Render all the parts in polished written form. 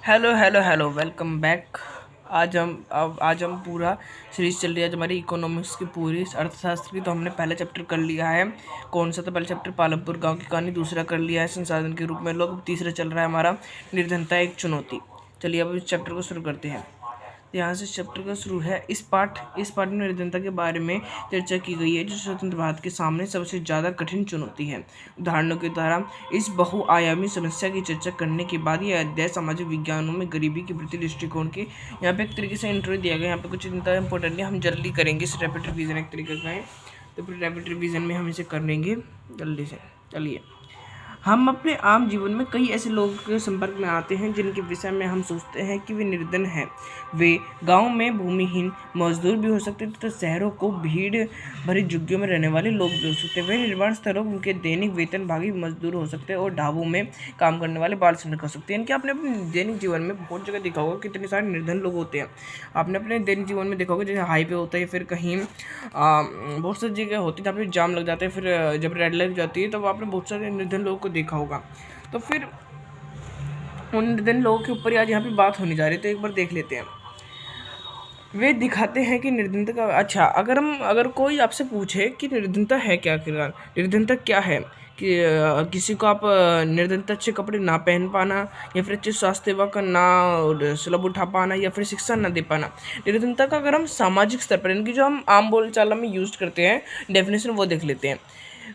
Hello hello hello welcome back. आज हम पूरा सीरीज चल रही है आज हमारी इकोनॉमिक्स की पूरी अर्थशास्त्र की। तो हमने पहला चैप्टर कर लिया है। कौन सा था पहला चैप्टर? पालमपुर गांव की कहानी। दूसरा कर लिया है संसाधन के रूप में लोग। तीसरा चल रहा है हमारा निर्धनता एक चुनौती। चलिए अब इस चैप्टर को शुरू करते हैं। यहाँ से चैप्टर का शुरू है। इस पाठ में निर्धनता के बारे में चर्चा की गई है जो स्वतंत्र भारत के सामने सबसे ज़्यादा कठिन चुनौती है। उदाहरणों के द्वारा इस बहुआयामी समस्या की चर्चा करने के बाद यह अध्याय सामाजिक विज्ञानों में गरीबी के प्रति दृष्टिकोण के यहाँ पे एक तरीके से इंट्रो दिया गया। यहाँ पे कुछ इतना इंपॉर्टेंट है, हम जल्दी करेंगे। इस रैपिड रिवीजन एक तरीके का है, तो फिर रैपिड रिवीजन में हम इसे कर लेंगे जल्दी से। चलिए, हम अपने आम जीवन में कई ऐसे लोगों के संपर्क में आते हैं जिनके विषय में हम सोचते हैं कि वे निर्धन हैं। वे गांव में भूमिहीन मजदूर भी हो सकते हैं तथा शहरों को भीड़ भरी झुग्गियों में रहने वाले लोग भी हो सकते हैं। वे निर्माण स्थलों उनके दैनिक वेतनभागी मजदूर हो सकते हैं और ढाबों में काम करने वाले बाल श्रमिक हो सकते हैं। इनके आपने अपने दैनिक जीवन में बहुत जगह देखा होगा कितने सारे निर्धन लोग होते हैं। आपने अपने दैनिक जीवन में देखा होगा जैसे हाईवे होता है, फिर कहीं बहुत सारी जगह होती है जहाँ पे जाम लग जाता है, फिर जब रेड लाइट जाती है तब आपने बहुत सारे निर्धन लोगों को देखा होगा। तो फिर उन निर्धन लोगों के ऊपर आज यहाँ पे बात होने जा रही है, तो एक बार देख लेते हैं। वे दिखाते हैं कि निर्धनता का अच्छा, अगर कोई आपसे पूछे कि निर्धनता है क्या, निर्धनता क्या है, कि किसी को आप निर्धनता अच्छे कपड़े ना पहन पाना, या फिर अच्छे स्वास्थ्य सेवा का ना सुलभ उठा पाना, या फिर शिक्षा ना दे पाना। निर्धनता का अगर हम सामाजिक स्तर पर, इनकी जो हम आम बोलचाल में यूज करते हैं डेफिनेशन, वो देख लेते हैं।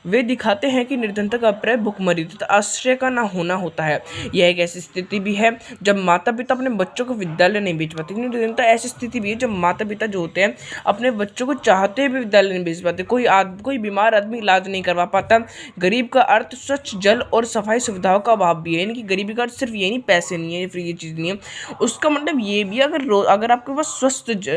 वे दिखाते हैं कि निर्धनता का अभिप्राय भुखमरी तथा आश्रय का ना होना होता है। यह एक ऐसी स्थिति भी है जब माता पिता अपने बच्चों को विद्यालय नहीं भेज पाते। निर्धनता ऐसी स्थिति भी है जब माता पिता जो होते हैं अपने बच्चों को चाहते हुए भी विद्यालय नहीं भेज पाते। कोई बीमार आदमी इलाज नहीं करवा पाता। गरीब का अर्थ स्वच्छ जल और सफाई सुविधाओं का अभाव भी है। यानी कि गरीबी का अर्थ सिर्फ ये नहीं, पैसे नहीं है, फिर ये चीज़ नहीं है। उसका मतलब ये भी, अगर आपके पास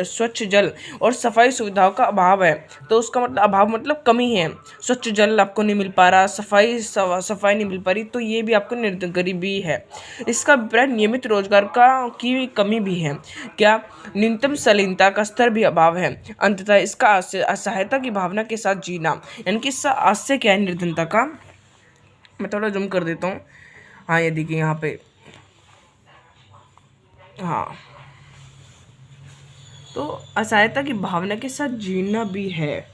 स्वच्छ जल और सफाई सुविधाओं का अभाव है तो उसका मतलब अभाव मतलब कमी है। स्वच्छ जल आपको नहीं मिल पा रहा, सफाई नहीं मिल पा रही, तो ये भी आपको गरीबी है। इसका अभिप्राय नियमित रोजगार की कमी भी है। क्या? न्यूनतम शालीनता का स्तर भी अभाव है। अंततः इसका असहायता की भावना के साथ जीना, यानी कि इसका आशय क्या है निर्धनता का? मैं थोड़ा जूम कर देता हूँ। हाँ, ये देखिए यहाँ पे। हाँ, तो असहायता की भावना के साथ जीना भी है।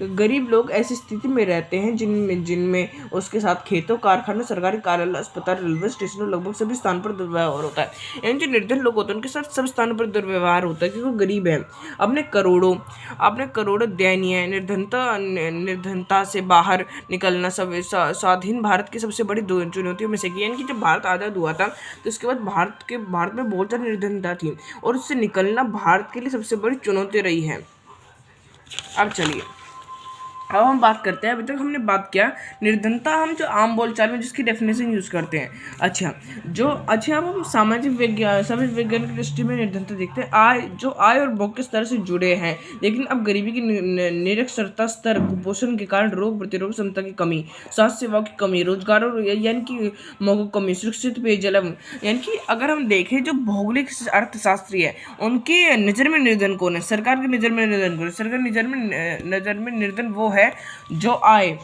गरीब लोग ऐसी स्थिति में रहते हैं जिनमें उसके साथ खेतों, कारखानों, सरकारी कार्यालय, अस्पताल, रेलवे स्टेशन और लगभग सभी स्थान पर दुर्व्यवहार होता है। यानी जो निर्धन लोग होते हैं उनके साथ सब स्थानों पर दुर्व्यवहार होता है क्योंकि वो गरीब हैं। आपने करोड़ों दयनीय निर्धनता से बाहर निकलना स्वाधीन भारत की सबसे बड़ी चुनौतियों में से की। यानी कि जब भारत आज़ाद हुआ था तो उसके बाद भारत में बहुत सारी निर्धनता थी और उससे निकलना भारत के लिए सबसे बड़ी चुनौती रही है। अब चलिए, अब हम बात करते हैं। अभी तक हमने बात किया निर्धनता, हम जो आम बोलचाल में जिसकी डेफिनेशन यूज़ करते हैं। अब हम सामाजिक विज्ञान की दृष्टि में निर्धनता देखते हैं। आय और भोग के स्तर से जुड़े हैं, लेकिन अब गरीबी की निरक्षरता स्तर, कुपोषण के कारण रोग प्रतिरोधक क्षमता की कमी, स्वास्थ्य सेवाओं की कमी, रोजगार और यानी कि मौकों की कमी, सुरक्षित पेयजल, यानी कि अगर हम देखें जो भौगोलिक अर्थशास्त्री है उनकी नज़र में निर्धन कौन है, सरकार की नज़र में निर्धन कौन है? सरकार की नज़र में निर्धन वो है जो आय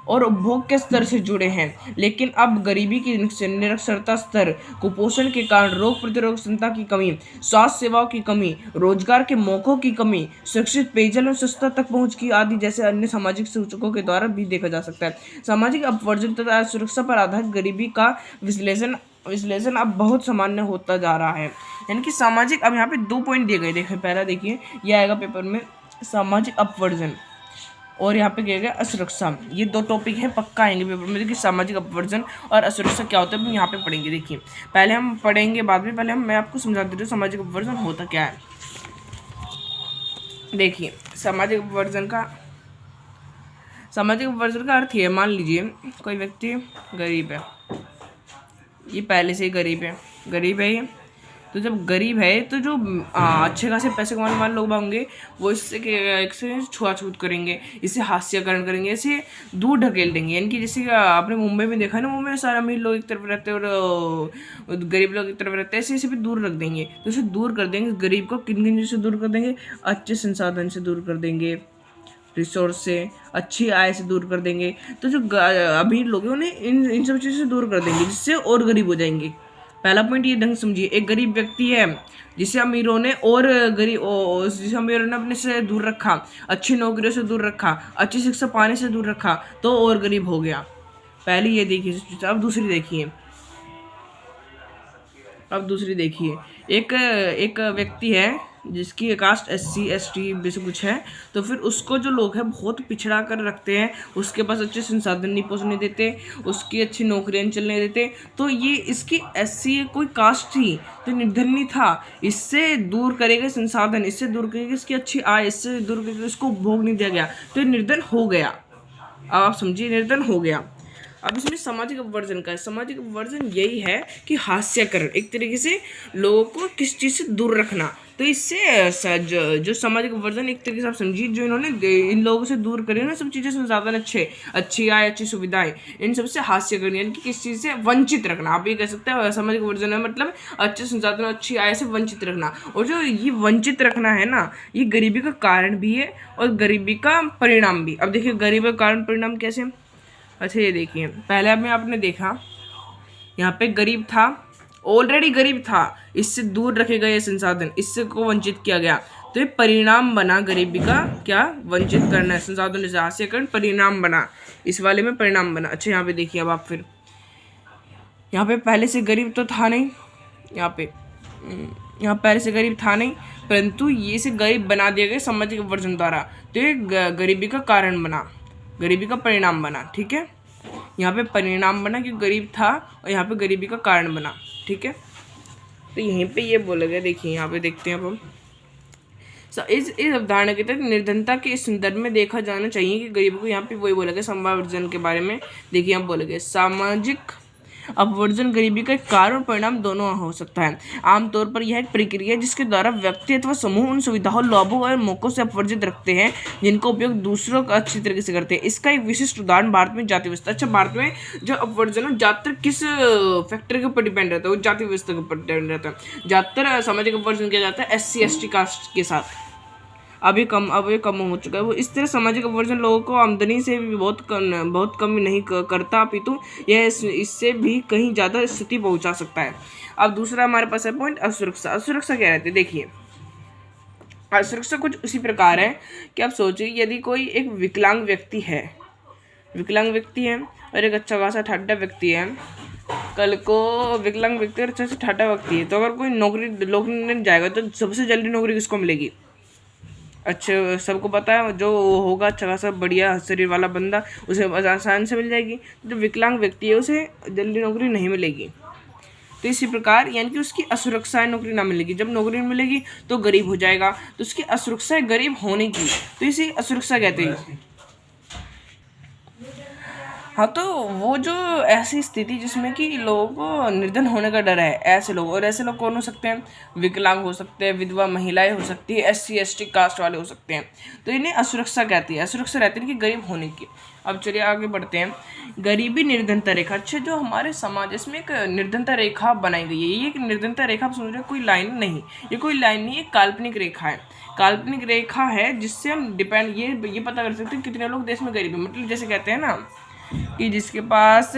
और उपभोग के स्तर से जुड़े हैं, लेकिन अब गरीबी की निरक्षरता स्तर, कुपोषण के कारण रोग प्रतिरोधक क्षमता की कमी, स्वास्थ्य सेवाओं की कमी, रोजगार के मौकों की कमी, सुरक्षित पेयजल और स्वच्छता तक पहुंच की आदि जैसे अन्य सामाजिक सूचकों के द्वारा भी देखा जा सकता है। सामाजिक अपवर्जन तथा सुरक्षा पर आधारित गरीबी का विश्लेषण अब बहुत सामान्य होता जा रहा है। यानी कि सामाजिक, अब यहाँ पे 2 पॉइंट दिए गए। देखिए, पहला देखिए, यह आएगा पेपर में, सामाजिक अपवर्जन, और यहाँ पे किया गया असुरक्षा। ये 2 टॉपिक हैं, पक्का आएंगे पेपर में। देखिए, सामाजिक अपवर्जन और असुरक्षा क्या होता है हम यहाँ पे पढ़ेंगे। देखिए, पहले हम पढ़ेंगे बाद में, पहले मैं आपको समझा देता हूँ सामाजिक अपवर्जन होता क्या है। देखिए, सामाजिक अपवर्जन का अर्थ ये, मान लीजिए कोई व्यक्ति गरीब है, ये पहले से ही गरीब है ये। तो जब गरीब है तो जो अच्छे खासे पैसे कमाने वाले लोग होंगे वो इससे छुआछूत करेंगे, इसे हास्यकरण करेंगे, इसे दूर ढकेल देंगे। यानी कि जैसे आपने मुंबई में देखा है ना, मुंबई में सारे अमीर लोग एक तरफ रहते हैं और गरीब लोग एक तरफ रहते हैं, ऐसे भी दूर रख देंगे। तो इसे दूर कर देंगे। गरीब को किन किन चीज़ से दूर कर देंगे? अच्छे संसाधन से दूर कर देंगे, रिसोर्स से, अच्छी आय से दूर कर देंगे। तो जो अमीर लोग हैं उन्हें इन सब चीज़ों से दूर कर देंगे, जिससे और गरीब हो जाएंगे। पहला पॉइंट ये ढंग समझिए, एक गरीब व्यक्ति है जिसे अमीरों ने जिसे अमीरों ने अपने से दूर रखा, अच्छी नौकरियों से दूर रखा, अच्छी शिक्षा पाने से दूर रखा, तो और गरीब हो गया। पहली ये देखिए। अब दूसरी देखिए, एक व्यक्ति है जिसकी कास्ट SC ST जैसे कुछ है, तो फिर उसको जो लोग हैं बहुत पिछड़ा कर रखते हैं, उसके पास अच्छे संसाधन नहीं पहुंचने देते, उसकी अच्छी नौकरियां चलने देते। तो ये इसकी SC कोई कास्ट थी तो निर्धन नहीं था, इससे दूर करेगा संसाधन, इससे दूर करेगा इसकी अच्छी आय, इससे दूर करके इसको भोग नहीं दिया गया, तो ये निर्धन हो गया। अब आप समझिए, निर्धन हो गया। अब इसमें सामाजिक अपवर्जन का है। सामाजिक अपवर्जन यही है कि हास्यकरण, एक तरीके से लोगों को किस चीज़ से दूर रखना। तो इससे जो सामाजिक अपवर्जन एक तरीके से आप समझिए, जो इन्होंने इन लोगों से दूर करे ना सब चीज़ें, संसाधन अच्छी आय, अच्छी सुविधाएं, इन सबसे हास्यकरण यानी कि किस चीज़ से वंचित रखना। आप ये कह सकते हैं सामाजिक अपवर्जन है मतलब अच्छे संसाधन, अच्छी आय से वंचित रखना। और जो ये वंचित रखना है ना, ये गरीबी का कारण भी है और गरीबी का परिणाम भी। अब देखिए गरीबी का कारण परिणाम कैसे। अच्छा ये देखिए, पहले में आपने देखा यहाँ पे गरीब था, ऑलरेडी गरीब था, इससे दूर रखे गए संसाधन, इससे को वंचित किया गया, तो ये परिणाम बना गरीबी का। क्या वंचित करना है संसाधन से, हास्यकरण परिणाम बना, इस वाले में परिणाम बना। अच्छा यहाँ पे देखिए, अब आप फिर यहाँ पे पहले से गरीब तो था नहीं, यहाँ पहले से गरीब था नहीं, परंतु ये से गरीब बना दिया गया सामाजिक अपवर्जन द्वारा, तो ये गरीबी का कारण बना, गरीबी का परिणाम बना। ठीक है, यहाँ पे परिणाम बना कि गरीब था और यहाँ पे गरीबी का कारण बना। ठीक है, तो यहीं पे ये बोला गया। देखिए यहाँ पे देखते हैं अब हम इस अवधारणा के तहत निर्धनता के इस संदर्भ में देखा जाना चाहिए कि गरीबों को, यहाँ पे वही बोला गया समावर्जन के बारे में। देखिए हम बोले गए सामाजिक अपवर्जन गरीबी का कारण और परिणाम दोनों हो सकता है। आमतौर पर यह एक प्रक्रिया है जिसके द्वारा व्यक्ति अथवा समूह उन सुविधाओं, लाभों और मौकों से अपवर्जित रखते हैं जिनका उपयोग दूसरों का अच्छी तरीके से करते हैं। इसका एक विशिष्ट उदाहरण भारत में जाति व्यवस्था। अच्छा, भारत में जो अपवर्जन है ज्यादातर किस फैक्टर के ऊपर डिपेंड रहता है, वो जाति व्यवस्था के ऊपर डिपेंड रहता है। ज्यादातर सामाजिक अपवर्जन किया जाता है SC ST कास्ट के साथ। अब ये कम हो चुका है। वो इस तरह सामाजिक अपवर्जन लोगों को आमदनी से भी बहुत कम नहीं करता, अपितु यह इससे भी कहीं ज़्यादा स्थिति पहुंचा सकता है। अब दूसरा हमारे पास है पॉइंट असुरक्षा। असुरक्षा क्या रहती है? देखिए असुरक्षा कुछ उसी प्रकार है कि आप सोचिए, यदि कोई एक विकलांग व्यक्ति है और एक अच्छा खासा ठाड्डा व्यक्ति है, कल को विकलांग व्यक्ति और अच्छा से ठाड्डा व्यक्ति है, तो अगर कोई नौकरी नहीं जाएगा तो सबसे जल्दी नौकरी किसको मिलेगी? अच्छे सबको पता है, जो होगा अच्छा खासा बढ़िया शरीर वाला बंदा, उसे आसान से मिल जाएगी। जो विकलांग व्यक्ति है उसे जल्दी नौकरी नहीं मिलेगी। तो इसी प्रकार यानी कि उसकी असुरक्षा है, नौकरी ना मिलेगी। जब नौकरी नहीं मिलेगी तो गरीब हो जाएगा, तो उसकी असुरक्षा है गरीब होने की, तो इसे असुरक्षा कहते हैं। हाँ, तो वो जो ऐसी स्थिति जिसमें कि लोगों को निर्धन होने का डर है, ऐसे लोग, और ऐसे लोग कौन हो सकते हैं? विकलांग हो सकते हैं, विधवा महिलाएं हो सकती है, SC ST कास्ट वाले हो सकते हैं। तो इन्हें असुरक्षा कहती है, असुरक्षा रहती है कि गरीब होने की। अब चलिए आगे बढ़ते हैं। गरीबी निर्धनता रेखा। अच्छा, जो हमारे समाज इसमें एक निर्धनता रेखा बनाई गई है, ये एक निर्धनता रेखा आप समझ रहे, कोई लाइन नहीं, ये कोई लाइन नहीं, एक काल्पनिक रेखा है। काल्पनिक रेखा है जिससे हम डिपेंड ये पता कर सकते हैं कितने लोग देश में गरीब है। मतलब जैसे कहते हैं ना कि जिसके पास,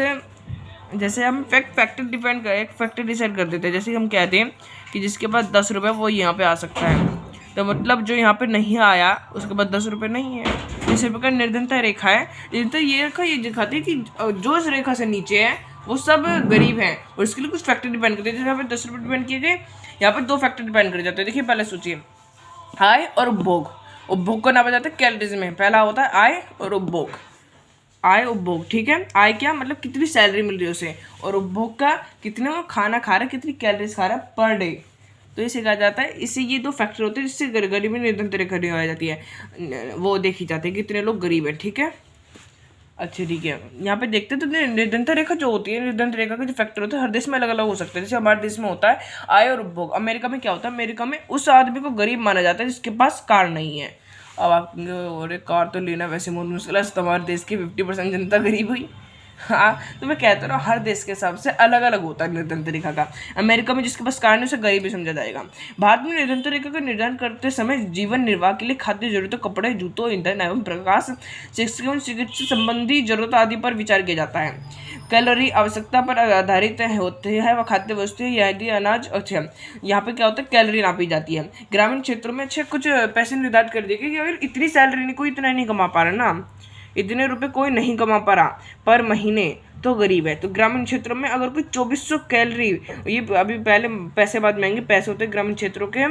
जैसे हम फैक्टर डिसाइड कर देते हैं, जैसे हम कहते हैं कि जिसके पास 10 रुपये वो यहाँ पे आ सकता है, तो मतलब जो यहाँ पे नहीं आया उसके पास 10 रुपये नहीं है। इसी प्रकार निर्धनता रेखा है। निर्धनता ये रेखा ये दिखाती है कि जो इस रेखा से नीचे है वो सब गरीब हैं, और इसके लिए कुछ फैक्टर डिपेंड करते हैं। जैसे यहाँ पे 10 रुपये डिपेंड किए गए, यहाँ पे 2 फैक्टर डिपेंड कर जाते हैं। देखिए पहले सोचिए, आय और उपभोग। उपभोग को नापा जाता है कैलोरीज में। पहला होता है आय और उपभोग। आय उपभोग, ठीक है। आय क्या मतलब कितनी सैलरी मिल रही है उसे, और उपभोग का कितने वो खाना खा रहा है, कितनी कैलोरीज खा रहा है पर डे। तो इसे कहा जाता है, इससे ये 2 फैक्टर होते हैं जिससे गरीबी निर्धनता रेखा आ जाती है, वो देखी जाती है कितने लोग गरीब है। ठीक है, अच्छा ठीक है, यहाँ पे देखते हैं तो निर्धनता रेखा जो होती है, निर्धनता रेखा का जो फैक्टर होता है हर देश में अलग अलग हो सकता है। जैसे हमारे देश में होता है आय और उपभोग। अमेरिका में क्या होता है? अमेरिका में उस आदमी को गरीब माना जाता है जिसके पास कार नहीं है। अब आप और कार तो लेना वैसे बहुत मुश्किल है, तो हमारे देश की 50% जनता गरीब हुई। हाँ, तो मैं कहता हूँ हर देश के हिसाब से अलग अलग होता है निर्धनता रेखा का। अमेरिका में जिसके पास कार नहीं उसे गरीबी समझा जाएगा। भारत में निर्धनता रेखा का निर्धारण करते समय जीवन निर्वाह के लिए खाद्य जरूरतों, कपड़े, जूतों, ईंधन एवं प्रकाश, शिक्षा एवं चिकित्सा संबंधी जरूरत आदि पर विचार किया जाता है। कैलोरी आवश्यकता पर आधारित होती है, वह खाद्य वस्तु है यदि अनाज। अच्छा, यहाँ पे क्या होता है, कैलोरी नापी जाती है। ग्रामीण क्षेत्रों में अच्छा कुछ पैसे निर्धारित कर दिए कि अगर इतनी सैलरी नहीं, कोई इतना नहीं कमा पा रहा ना, इतने रुपए कोई नहीं कमा पा रहा पर महीने, तो गरीब है। तो ग्रामीण क्षेत्रों में अगर कोई 2400 कैलोरी, ये अभी पहले पैसे बाद महंगे पैसे होते हैं ग्रामीण क्षेत्रों के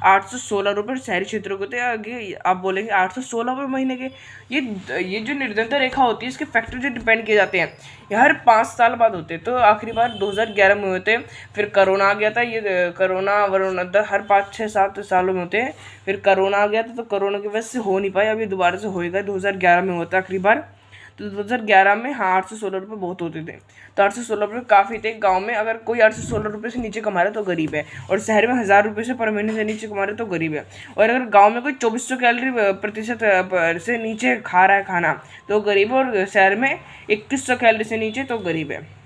816 रुपये, शहरी क्षेत्रों के होते हैं आगे आप बोलेंगे 816 रुपये महीने के। ये जो निर्धनता रेखा होती है, इसके फैक्टर जो डिपेंड किए जाते हैं ये हर 5 साल बाद होते हैं। तो आखिरी बार 2011 में होते हैं, फिर कोरोना आ गया था, ये कोरोना वरोना हर 5-6-7 सालों में होते हैं। फिर कोरोना आ गया था, तो कोरोना की वजह से हो नहीं पाया, अभी दोबारा से होएगा। 2011 में होता है आखिरी बार। तो 2011 में हाँ 816 रुपये बहुत होते थे, तो 816 रुपये काफ़ी थे। गांव में अगर कोई 816 रुपये से नीचे कमा रहा है तो गरीब है, और शहर में 1000 रुपये से पर महीने से नीचे कमा रहे तो गरीब है। और अगर गांव में कोई 2400 कैलोरी प्रतिशत से नीचे खा रहा है खाना तो गरीब है, और शहर में 2100 कैलोरी से नीचे तो गरीब है।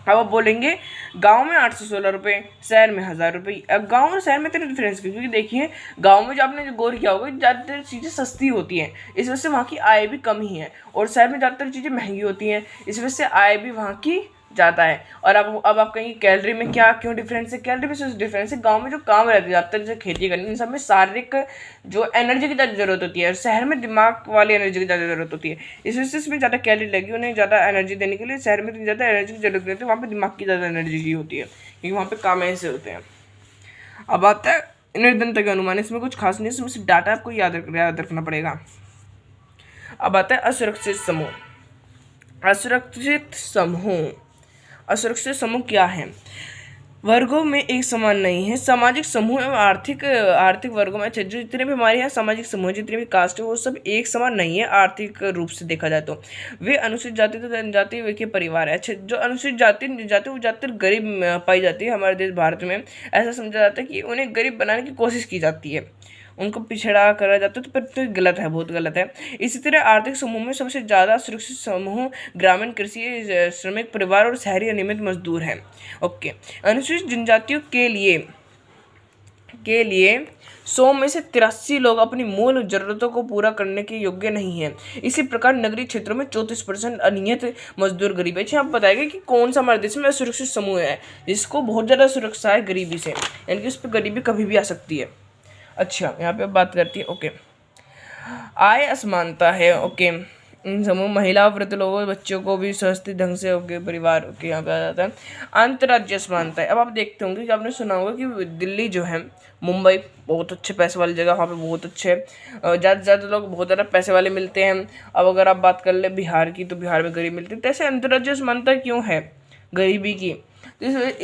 अब आप बोलेंगे गांव में 816 रुपये, शहर में 1000 रुपये। अब गांव और शहर में इतना डिफरेंस क्यों? क्योंकि देखिए गांव में जो आपने जो गौर किया होगा ज़्यादातर चीज़ें सस्ती होती हैं, इस वजह से वहाँ की आय भी कम ही है, और शहर में ज़्यादातर चीज़ें महंगी होती हैं, इस वजह से आय भी वहाँ की ज़्यादा है। और अब आप कहेंगे कैलोरी में क्या क्यों डिफरेंस है? कैलोरी में सिर्फ डिफरेंस है, गांव में जो काम रहते हैं ज़्यादातर जो खेती करनी, इन सब में शारीरिक जो एनर्जी की ज़्यादा जरूरत होती है, और शहर में दिमाग वाली एनर्जी की ज़्यादा जरूरत होती है। इस वजह से इसमें ज़्यादा कैलोरी लगी, उन्हें ज़्यादा एनर्जी देने के लिए। शहर में ज़्यादा एनर्जी की जरूरत नहीं होती, वहाँ पर दिमाग की ज़्यादा एनर्जी की होती है, क्योंकि वहाँ पर काम ऐसे होते हैं। अब आता है निर्धनता के अनुमान, इसमें कुछ खास नहीं, इसमें सिर्फ डाटा आपको याद रखना पड़ेगा। अब आता है असुरक्षित समूह। असुरक्षित समूह क्या है? वर्गों में एक समान नहीं है। सामाजिक समूह एवं आर्थिक वर्गों में, अच्छा जो जितने भी हमारे यहाँ सामाजिक समूह, जितने भी कास्ट है, वो सब एक समान नहीं है आर्थिक रूप से देखा जाए तो। वे अनुसूचित जाति तो जनजाति वे के परिवार है। अच्छा, जो अनुसूचित जाति वो ज़्यादातर गरीब पाई जाती है हमारे देश भारत में। ऐसा समझा जाता है कि उन्हें गरीब बनाने की कोशिश की जाती है, उनको पिछड़ा करा जाता है, तो पर तो गलत है, बहुत गलत है। इसी तरह आर्थिक समूह में सबसे ज़्यादा सुरक्षित समूह ग्रामीण कृषि श्रमिक परिवार और शहरी अनियमित मजदूर हैं। ओके, अनुसूचित जनजातियों के लिए 100 में से 83 लोग अपनी मूल जरूरतों को पूरा करने के योग्य नहीं है। इसी प्रकार नगरीय क्षेत्रों में 34% अनियत मजदूर गरीब है। आप बताएंगे कि कौन सा हमारे देश में असुरक्षित समूह है जिसको बहुत ज़्यादा सुरक्षा है गरीबी से, यानी कि उस पर गरीबी कभी भी आ सकती है। अच्छा, यहाँ पे बात करती है ओके आय असमानता है। ओके, इन समूह महिला वृद्ध लोगों बच्चों को भी स्वस्थ ढंग से ओके परिवार ओके यहाँ पे आ जाता है। अंतर्राज्यीय असमानता है। अब आप देखते होंगे कि आपने सुना होगा कि दिल्ली जो है, मुंबई बहुत अच्छे पैसे वाली जगह, वहाँ पे बहुत अच्छे ज़्यादा से ज़्यादा लोग बहुत ज़्यादा पैसे वाले मिलते हैं। अब अगर आप बात कर ले बिहार की, तो बिहार में गरीब मिलते हैं। तो ऐसे अंतर्राज्यीय असमानता क्यों है गरीबी की?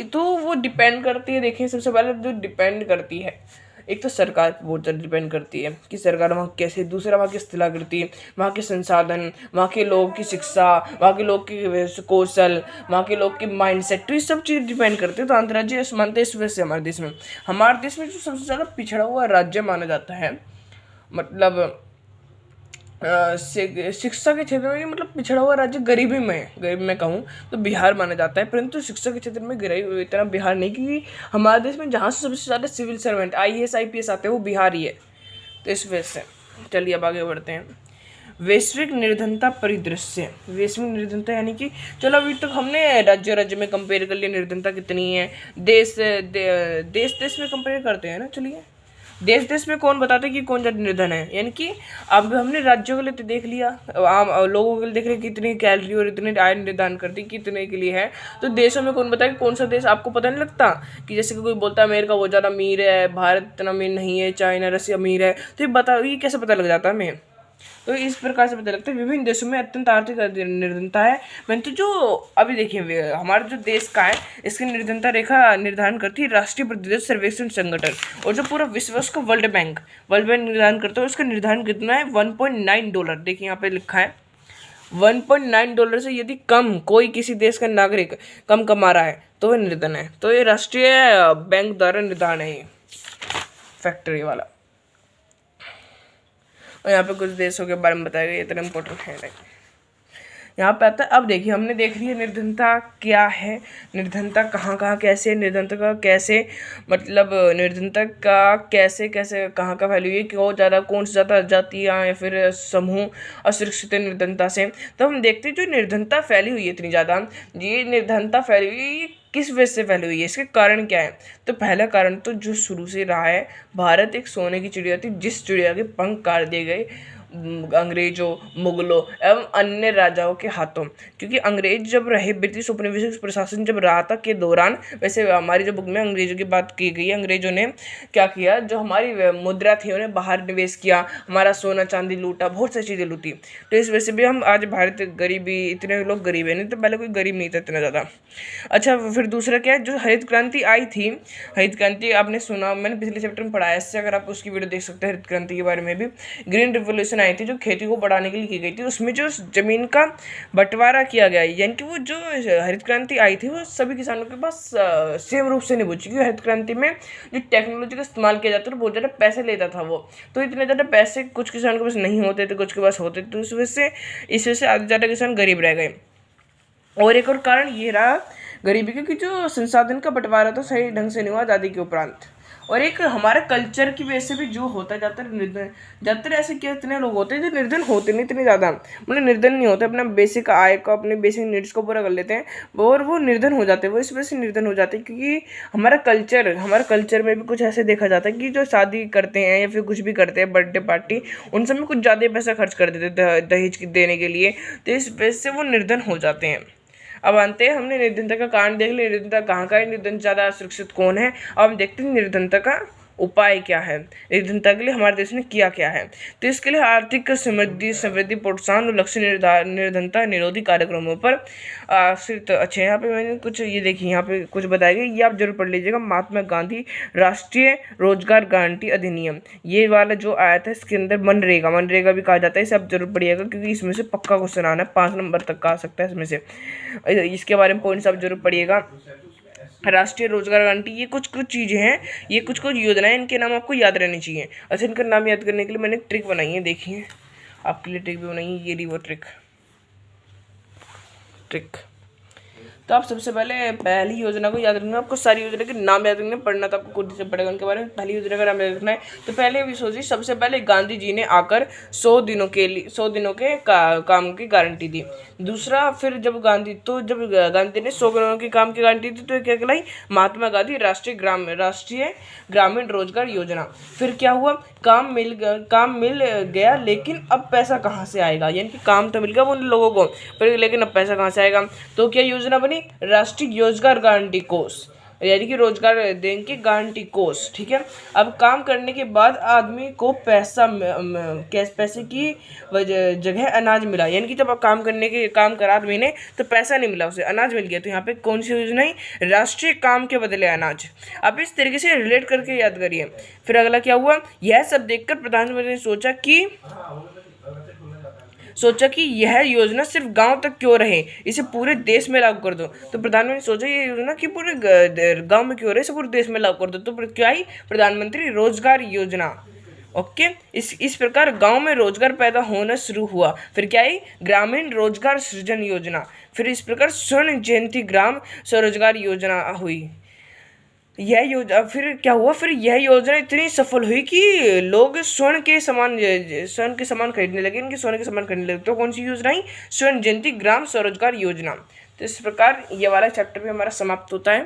तो वो डिपेंड करती है, देखिए सबसे पहले जो डिपेंड करती है, एक तो सरकार पर बहुत ज़्यादा डिपेंड करती है कि सरकार वहाँ कैसे, दूसरा वहाँ की स्थलाकृति, वहाँ के संसाधन, वहाँ के लोगों की शिक्षा, वहाँ के लोग की कौशल, वहाँ के लोग की माइंडसेट, तो ये सब चीज़ डिपेंड करते हैं। तो अंतर्राज्यीय असमानता इस वजह से हमारे देश में जो सबसे ज़्यादा पिछड़ा हुआ राज्य माना जाता है, मतलब शिक्षा के क्षेत्र में, मतलब पिछड़ा हुआ राज्य गरीब में कहूँ तो बिहार माना जाता है। परंतु शिक्षा के क्षेत्र में गरीब इतना बिहार नहीं, क्योंकि हमारे देश में जहाँ से सबसे ज़्यादा सिविल सर्वेंट IAS IPS आते हैं वो बिहार ही है, तो इस वजह से। चलिए अब आगे बढ़ते हैं। वैश्विक निर्धनता परिदृश्य। वैश्विक निर्धनता यानी कि चलो अभी तक हमने राज्य में कंपेयर कर लिया निर्धनता कितनी है, देश में कंपेयर करते हैं ना। चलिए देश में कौन बताते हैं कि कौन ज़्यादा निर्धन है, यानी कि अब हमने राज्यों के लिए तो देख लिया, आम लोगों के लिए देख रहे कितनी कैलोरी और इतने आय निर्धारण करती कितने के लिए है। तो देशों में कौन बताए कौन सा देश? आपको पता नहीं लगता कि जैसे कि कोई बोलता है अमेरिका बहुत ज़्यादा अमीर है, भारत इतना अमीर नहीं है, चाइना रसिया अमीर है, तो ये बताओ ये कैसे पता लग जाता है हमें? तो इस प्रकार से पता लगता है विभिन्न देशों में अत्यंत आर्थिक निर्धनता है। परंतु जो अभी देखिए हमारा जो देश का है, इसकी निर्धनता रेखा निर्धारण करती है राष्ट्रीय प्रतिशत सर्वेक्षण संगठन, और जो पूरा विश्व का वर्ल्ड बैंक निर्धारण करता है। उसका निर्धारण कितना है? $1.9। देखिए यहाँ पे लिखा है $1.9 से यदि कम कोई किसी देश का नागरिक कम कमा रहा है तो वह निर्धन है। तो ये राष्ट्रीय बैंक द्वारा निर्धारण है, फैक्ट्री वाला। और यहाँ पे कुछ देशों के बारे में बताया गया, इतना इम्पोर्टेंट है नहीं। यहाँ पे आता है। अब देखिए हमने देख लिया निर्धनता क्या है, निर्धनता कहाँ कहाँ कैसे, निर्धनता का कैसे मतलब निर्धनता का कैसे कैसे कहाँ का फैली हुई है, क्यों ज़्यादा, कौन सी ज़्यादा जातियाँ या फिर समूह असुरक्षित है निर्धनता से। तो हम देखते हैं जो निर्धनता फैली हुई है इतनी ज़्यादा, ये निर्धनता फैली हुई है किस वजह से फैली हुई है, इसके कारण क्या है। तो पहला कारण तो जो शुरू से रहा है, भारत एक सोने की चिड़िया थी जिस चिड़िया के पंख काट दिए गए अंग्रेजों, मुगलों एवं अन्य राजाओं के हाथों। क्योंकि अंग्रेज जब रहे, ब्रिटिश उपनिवेशिक प्रशासन जब रहा था के दौरान, वैसे हमारी जो बुक में अंग्रेजों की बात की गई है, अंग्रेजों ने क्या किया, जो हमारी मुद्रा थी उन्हें बाहर निवेश किया, हमारा सोना चांदी लूटा, बहुत सारी चीज़ें लूटी। तो इस वजह से भी हम आज भारत गरीबी, इतने लोग गरीब है, नहीं तो पहले कोई गरीब नहीं था इतना ज़्यादा। अच्छा, फिर दूसरा क्या है, जो हरित क्रांति आई थी, हरित क्रांति आपने सुना, मैंने पिछले चैप्टर में पढ़ाया इससे, अगर आप उसकी वीडियो देख सकते हैं हरित क्रांति के बारे में भी। ग्रीन रिवोल्यूशन आई थी जो खेती को बढ़ाने के लिए की गई थी, उसमें जो जमीन का बंटवारा किया गया, यानी कि वो जो हरित क्रांति आई थी वो सभी किसानों के पास सेम रूप से नहीं पहुंची। क्योंकि हरित क्रांति में जो टेक्नोलॉजी का इस्तेमाल किया जाता था बहुत ज़्यादा पैसे लेता था वो, तो इतने ज़्यादा पैसे कुछ किसानों के पास नहीं होते थे, कुछ के पास होते थे, तो इस वजह से आधे ज़्यादा किसान गरीब रह गए। और एक और कारण ये रहा गरीबी का कि जो संसाधन का बंटवारा था सही ढंग से नहीं हुआ आज़ादी के उपरांत। और एक हमारे कल्चर की वजह से भी जो होता है ज़्यादातर ऐसे क्या इतने लोग होते हैं जो निर्धन होते नहीं इतने ज़्यादा, मतलब निर्धन नहीं होते, अपना बेसिक आय को, अपने बेसिक नीड्स को पूरा कर लेते हैं और वो निर्धन हो जाते हैं। वो इस वजह से निर्धन हो जाते हैं क्योंकि हमारा कल्चर में भी कुछ ऐसे देखा जाता है कि जो शादी करते हैं या फिर कुछ भी करते हैं, बर्थडे पार्टी, उन सब में कुछ ज़्यादा पैसा खर्च कर देते हैं दहेज देने के लिए, तो इस वजह से वो निर्धन हो जाते हैं। अब आते हैं, हमने निर्धनता का कारण देख लिया, निर्धनता कहाँ का है, निर्धन ज़्यादा सुरक्षित कौन है। अब हम देखते हैं निर्धनता का उपाय क्या है, निर्धनता के लिए हमारे देश ने किया क्या है। तो इसके लिए आर्थिक समृद्धि प्रोत्साहन और लक्ष्य निर्धनता निरोधी कार्यक्रमों पर आश्रित। अच्छा, यहाँ पे मैंने कुछ ये देखिए, यहाँ पे कुछ बताया गया, ये आप जरूर पढ़ लीजिएगा। महात्मा गांधी राष्ट्रीय रोजगार गारंटी अधिनियम, ये वाला जो आया था, इसके अंदर मनरेगा भी कहा जाता है, इसे आप जरूर पढ़िएगा क्योंकि इसमें से पक्का क्वेश्चन आना है, 5 नंबर तक का आ सकता है इसमें से, इसके बारे में पॉइंट्स आप जरूर पढ़िएगा। राष्ट्रीय रोजगार गारंटी, ये कुछ चीज़ें हैं, ये कुछ योजनाएं, इनके नाम आपको याद रहने चाहिए। अच्छा, इनका नाम याद करने के लिए मैंने एक ट्रिक बनाई है, देखिए आपके लिए ट्रिक भी बनाई है, ये रही वो ट्रिक। तो आप सबसे पहले पहली योजना को याद रखना, आपको सारी योजना के नाम याद रखना, पढ़ना तो आपको खुद से पड़ेगा उनके बारे में। पहली योजना का नाम याद रखना है, तो पहले भी सोचिए, सबसे पहले गांधी जी ने आकर 100 दिनों के काम की गारंटी दी। दूसरा, फिर जब गांधी ने 100 दिनों के काम की गारंटी दी तो ये क्या कहलाई, महात्मा गांधी राष्ट्रीय ग्रामीण रोजगार योजना। फिर क्या हुआ, काम मिल गया लेकिन अब पैसा कहाँ से आएगा, यानी कि काम तो मिल गया उन लोगों को, पर लेकिन अब पैसा कहाँ से आएगा। तो क्या योजना बनी, राष्ट्रीय रोजगार गारंटी कोष, यानी कि रोजगार देने की गारंटी कोष। ठीक है, अब काम करने के बाद आदमी को पैसे की जगह अनाज मिला, यानी कि जब आप काम करा आदमी ने तो पैसा नहीं मिला, उसे अनाज मिल गया। तो यहाँ पे कौन सी योजना है, राष्ट्रीय काम के बदले अनाज। अब इस तरीके से रिलेट करके याद करिए। फिर अगला क्या हुआ, यह सब देखकर प्रधानमंत्री ने सोचा कि यह योजना सिर्फ गांव तक क्यों रहे, इसे पूरे देश में लागू कर दो। तो प्रधानमंत्री ने सोचा ये योजना कि पूरे गांव में क्यों रहे, इसे पूरे देश में लागू कर दो। तो क्या आई, प्रधानमंत्री रोजगार योजना। ओके, इस प्रकार गांव में रोजगार पैदा होना शुरू हुआ। फिर क्या आई, ग्रामीण रोजगार सृजन योजना। फिर इस प्रकार स्वर्ण जयंती ग्राम स्वरोजगार योजना हुई। फिर क्या हुआ, फिर यह योजना इतनी सफल हुई कि लोग स्वर्ण के सामान खरीदने लगे, इनके सोने के सामान खरीदने लगे। तो कौन सी योजना है, स्वर्ण जयंती ग्राम स्वरोजगार योजना। तो इस प्रकार ये वाला चैप्टर भी हमारा समाप्त होता है।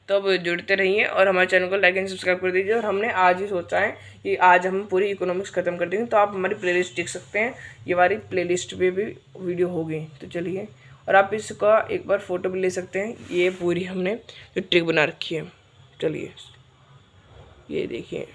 तो अब जुड़ते रहिए और हमारे चैनल को लाइक एंड सब्सक्राइब कर दीजिए। और हमने आज ही सोचा है कि आज हम पूरी इकोनॉमिक्स खत्म कर देंगे, तो आप हमारी प्लेलिस्ट देख सकते हैं, ये वाली प्लेलिस्ट पे भी वीडियो होगी। तो चलिए, और आप इसका एक बार फ़ोटो भी ले सकते हैं, ये पूरी हमने जो ट्रिक बना रखी है। चलिए, ये देखिए।